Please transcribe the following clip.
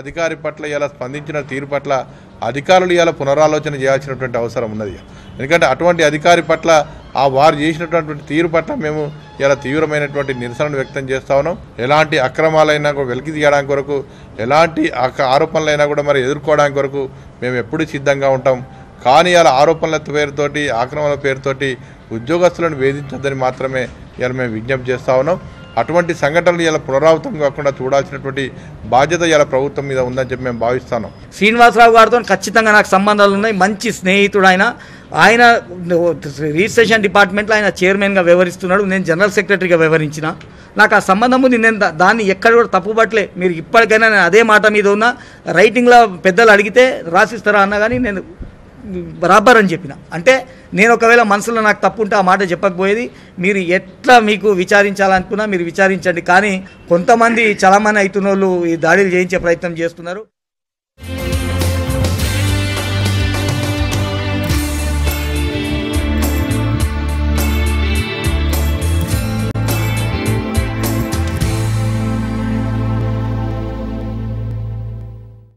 అధికారి పట్ల ఇలా స్పందించిన తీరు పట్ల అధికారులు ఇలా పునరాలోచన చేయాల్సినటువంటి అవసరం ఉన్నది. ఎందుకంటే అటువంటి అధికారి పట్ల వారు చేసినటువంటి తీరు పట్ల మేము ఇలా తీవ్రమైనటువంటి నిరసనను వ్యక్తం చేస్తా ఉన్నాం. ఎలాంటి అక్రమాలైనా కూడా వెలికి తీయడానికి కొరకు, ఎలాంటి ఆరోపణలైనా కూడా మరి ఎదుర్కోవడానికి కొరకు మేము ఎప్పుడూ సిద్ధంగా ఉంటాం. కానీ ఇలా ఆరోపణల పేరుతోటి, ఆక్రమణల పేరుతోటి ఉద్యోగస్తులను వేధించొద్దని మాత్రమే ఇలా మేము విజ్ఞప్తి చేస్తా ఉన్నాం. అటువంటి సంఘటనలు ఇలా పునరావృతం కాకుండా చూడాల్సినటువంటి బాధ్యత ఇలా ప్రభుత్వం మీద ఉందని చెప్పి మేము భావిస్తాను. శ్రీనివాసరావు గారితో ఖచ్చితంగా నాకు సంబంధాలు ఉన్నాయి. మంచి స్నేహితుడు ఆయన రిజిస్ట్రేషన్ డిపార్ట్మెంట్లో ఆయన చైర్మన్గా వ్యవహరిస్తున్నాడు. నేను జనరల్ సెక్రటరీగా వ్యవహరించిన. నాకు ఆ సంబంధం ఉంది. నేను దాన్ని ఎక్కడ కూడా తప్పుపట్టలే. మీరు ఇప్పటికైనా నేను అదే మాట మీద ఉన్న రైటింగ్లో పెద్దలు అడిగితే రాసిస్తారా అన్నా కానీ నేను బరాబర్ అని చెప్పిన. అంటే నేను ఒకవేళ మనసులో నాకు తప్పు ఉంటే ఆ మాట చెప్పకపోయేది. మీరు ఎట్లా మీకు విచారించాలనుకున్నా మీరు విచారించండి. కానీ కొంతమంది చలామణి అవుతున్న వాళ్ళు ఈ దాడులు చేయించే ప్రయత్నం చేస్తున్నారు.